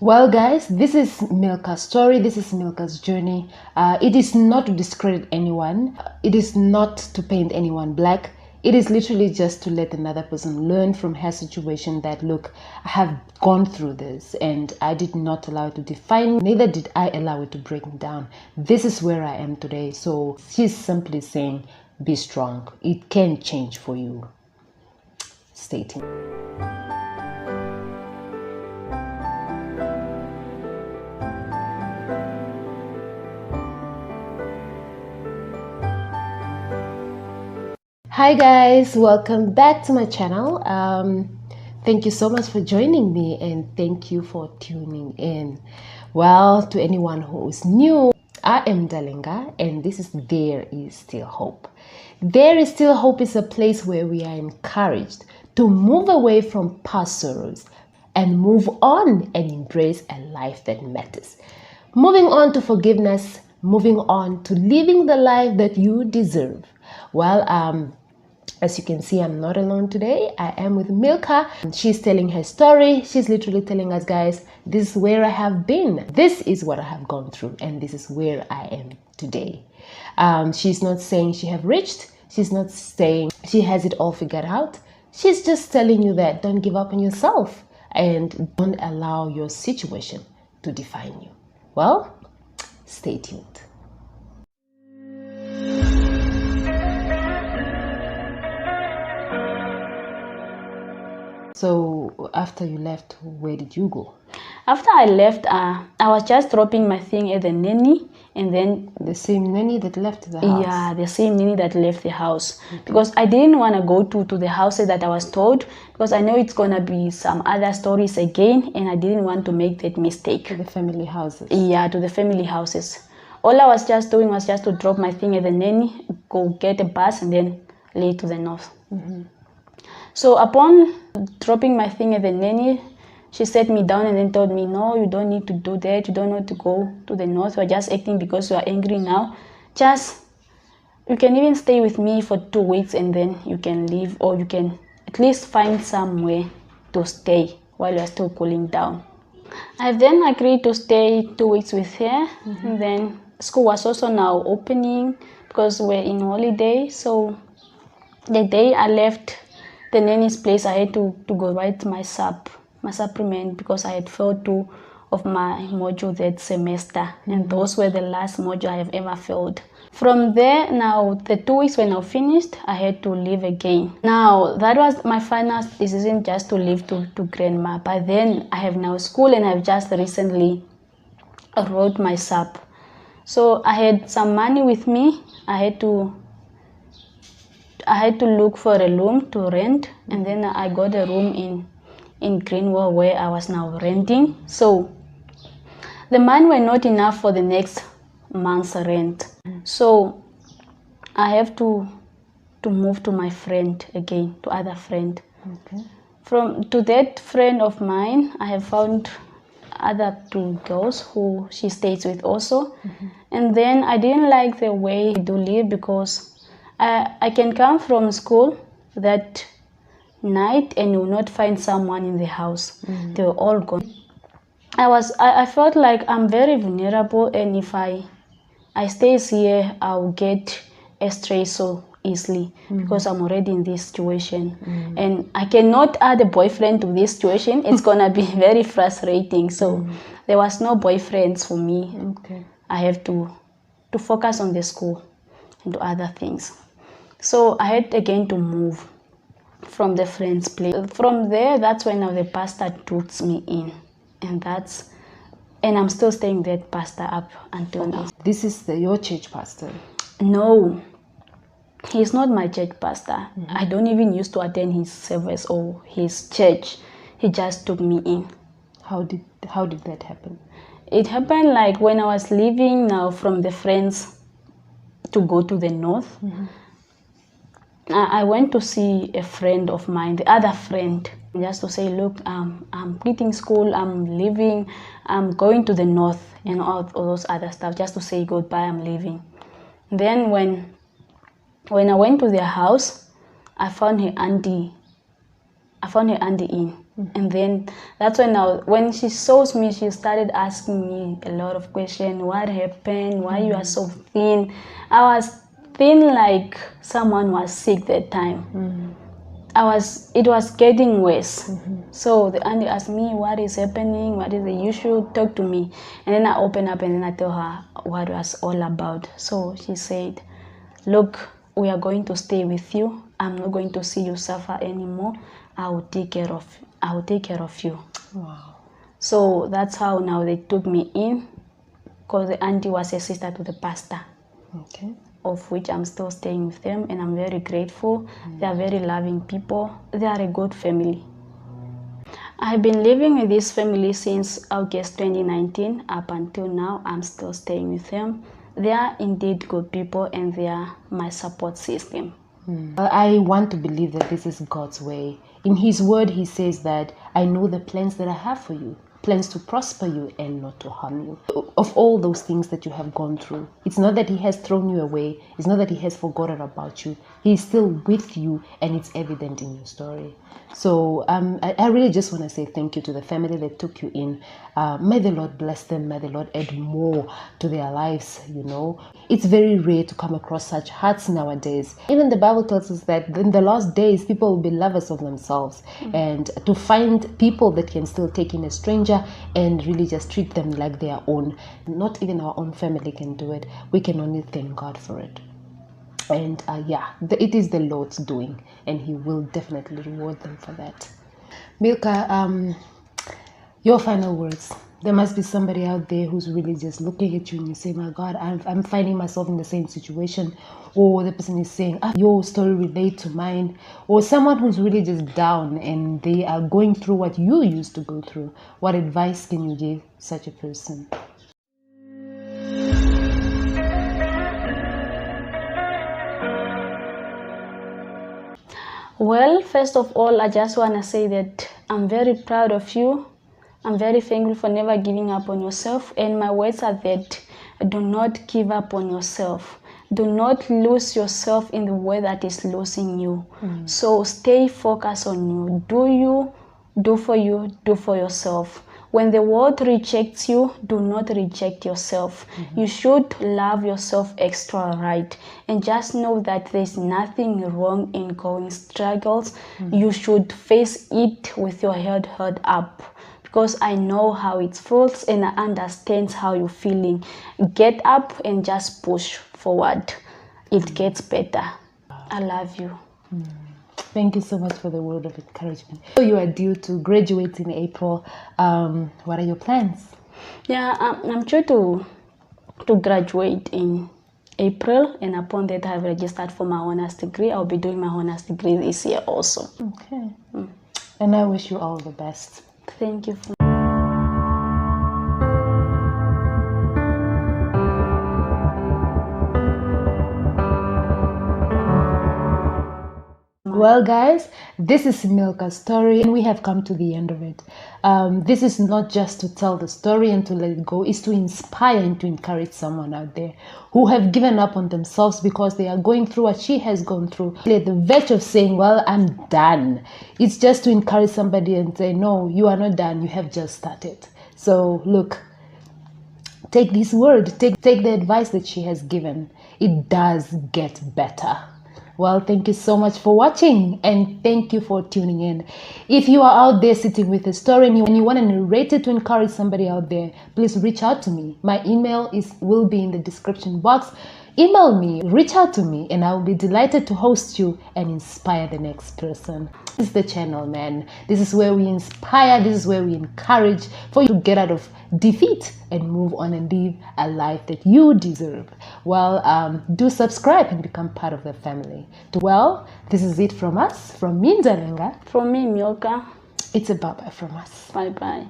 Well, guys, this is Milka's story. This is Milka's journey. It is not to discredit anyone. It is not to paint anyone black. It is literally just to let another person learn from her situation that, look, I have gone through this and I did not allow it to define me. Neither did I allow it to break me down. This is where I am today. So she's simply saying, be strong. It can change for you. Stay tuned. Hi guys, welcome back to my channel. Thank you so much for joining me and thank you for tuning in. Well, to anyone who is new, I am Ndalenga and this is There Is Still Hope. There Is Still Hope is a place where we are encouraged to move away from past sorrows and move on and embrace a life that matters. Moving on to forgiveness, moving on to living the life that you deserve. Well, as you can see, I'm not alone today. I am with Milka. She's telling her story. She's literally telling us, guys, this is where I have been. This is what I have gone through. And this is where I am today. She's not saying she have reached. She's not saying she has it all figured out. She's just telling you that don't give up on yourself and don't allow your situation to define you. Well, stay tuned. So after you left, where did you go? After I left, I was just dropping my thing at the nanny, and then the same nanny that left the house. Yeah, the same nanny that left the house. Okay. Because I didn't want to go to the houses that I was told, because I know it's gonna be some other stories again, and I didn't want to make that mistake. To the family houses. Yeah, to the family houses. All I was just doing was just to drop my thing at the nanny, go get a bus, and then leave to the north. So upon dropping my thing at the nanny, she sat me down and then told me, no, you don't need to do that. You don't need to go to the north. You're just acting because you are angry now. You can even stay with me for 2 weeks and then you can leave, or you can at least find somewhere to stay while you're still cooling down. I then agreed to stay 2 weeks with her. And then school was also now opening because we're in holiday. So the day I left the nanny's place, I had to go write my supplement because I had failed 2 of my modules that semester, and those were the last module I have ever failed. From there, now the 2 weeks when I finished, I had to leave again. Now that was my final decision, just to leave to grandma. But then I have now school, and I've just recently wrote my sub. So I had some money with me. I had to look for a room to rent, and then I got a room in Greenwell where I was now renting. So the money were not enough for the next month's rent. So I have to move to my friend again, to other friend. To that friend of mine, I have found other 2 girls who she stays with also. And then I didn't like the way they do live, because I can come from school that night and you will not find someone in the house. They were all gone. I felt like I'm very vulnerable, and if I stay here, I'll get astray so easily because I'm already in this situation. And I cannot add a boyfriend to this situation. It's gonna be very frustrating. So there was no boyfriends for me. I have to focus on the school and do other things. So I had again to move from the friend's place. From there, that's when now the pastor took me in, and I'm still staying that pastor up until now. This is your church pastor? No, he's not my church pastor. I don't even used to attend his service or his church. He just took me in. How did that happen? It happened like when I was leaving now from the friends to go to the north. I went to see a friend of mine, the other friend, just to say, look, I'm quitting school, I'm leaving, I'm going to the north, and all those other stuff, just to say goodbye, I'm leaving. Then when I went to their house, I found her auntie in. And then that's when she saw me, she started asking me a lot of questions. What happened? Why you are so thin? I was thin like someone was sick that time. It was getting worse. So the auntie asked me, what is happening? What is the issue? Talk to me. And then I opened up and then I told her what it was all about. So she said, look, we are going to stay with you. I'm not going to see you suffer anymore. I will take care of you. Wow. So that's how now they took me in, because the auntie was a sister to the pastor. Okay. Of which I'm still staying with them, and I'm very grateful. They are very loving people. They are a good family. I've been living with this family since August 2019 up until now. I'm still staying with them. They are indeed good people, and they are my support system. I want to believe that this is God's way. In His word, He says that I know the plans that I have for you, plans to prosper you and not to harm you. Of all those things that you have gone through, it's not that He has thrown you away. It's not that He has forgotten about you. He is still with you, and it's evident in your story. So I really just want to say thank you to the family that took you in. May the Lord bless them. May the Lord add more to their lives, It's very rare to come across such hearts nowadays. Even the Bible tells us that in the last days, people will be lovers of themselves. And to find people that can still take in a stranger and really just treat them like their own. Not even our own family can do it. We can only thank God for it. And it is the Lord's doing, and He will definitely reward them for that. Milka, your final words. There must be somebody out there who's really just looking at you and you say, my God, I'm finding myself in the same situation. Or the person is saying, your story relates to mine. Or someone who's really just down and they are going through what you used to go through. What advice can you give such a person? Well, first of all, I just want to say that I'm very proud of you. I'm very thankful for never giving up on yourself. And my words are that do not give up on yourself. Do not lose yourself in the way that is losing you. So stay focused on you. Do for you, do for yourself. When the world rejects you, do not reject yourself. You should love yourself extra, right? And just know that there's nothing wrong in going struggles. You should face it with your head held up. Because I know how it feels and I understand how you're feeling. Get up and just push forward. It gets better. I love you. Thank you so much for the word of encouragement. So you are due to graduate in April. What are your plans? Yeah, I'm due to graduate in April, and upon that I've registered for my honors degree. I'll be doing my honors degree this year also. Okay. And I wish you all the best. Thank you. Well, guys, this is Milka's story, and we have come to the end of it. This is not just to tell the story and to let it go. It's to inspire and to encourage someone out there who have given up on themselves because they are going through what she has gone through. At the verge of saying, well, I'm done. It's just to encourage somebody and say, no, you are not done. You have just started. So, look, take this word. Take the advice that she has given. It does get better. Well, thank you so much for watching, and thank you for tuning in. If you are out there sitting with a story and you want to narrate it to encourage somebody out there, please reach out to me. My email will be in the description box. Email me, reach out to me, and I will be delighted to host you and inspire the next person. This is the channel, man. This is where we inspire. This is where we encourage for you to get out of defeat and move on and live a life that you deserve. Well, do subscribe and become part of the family. Well, this is it from us, from me, Ndalenga. From me, Milka. It's a bye-bye from us. Bye-bye.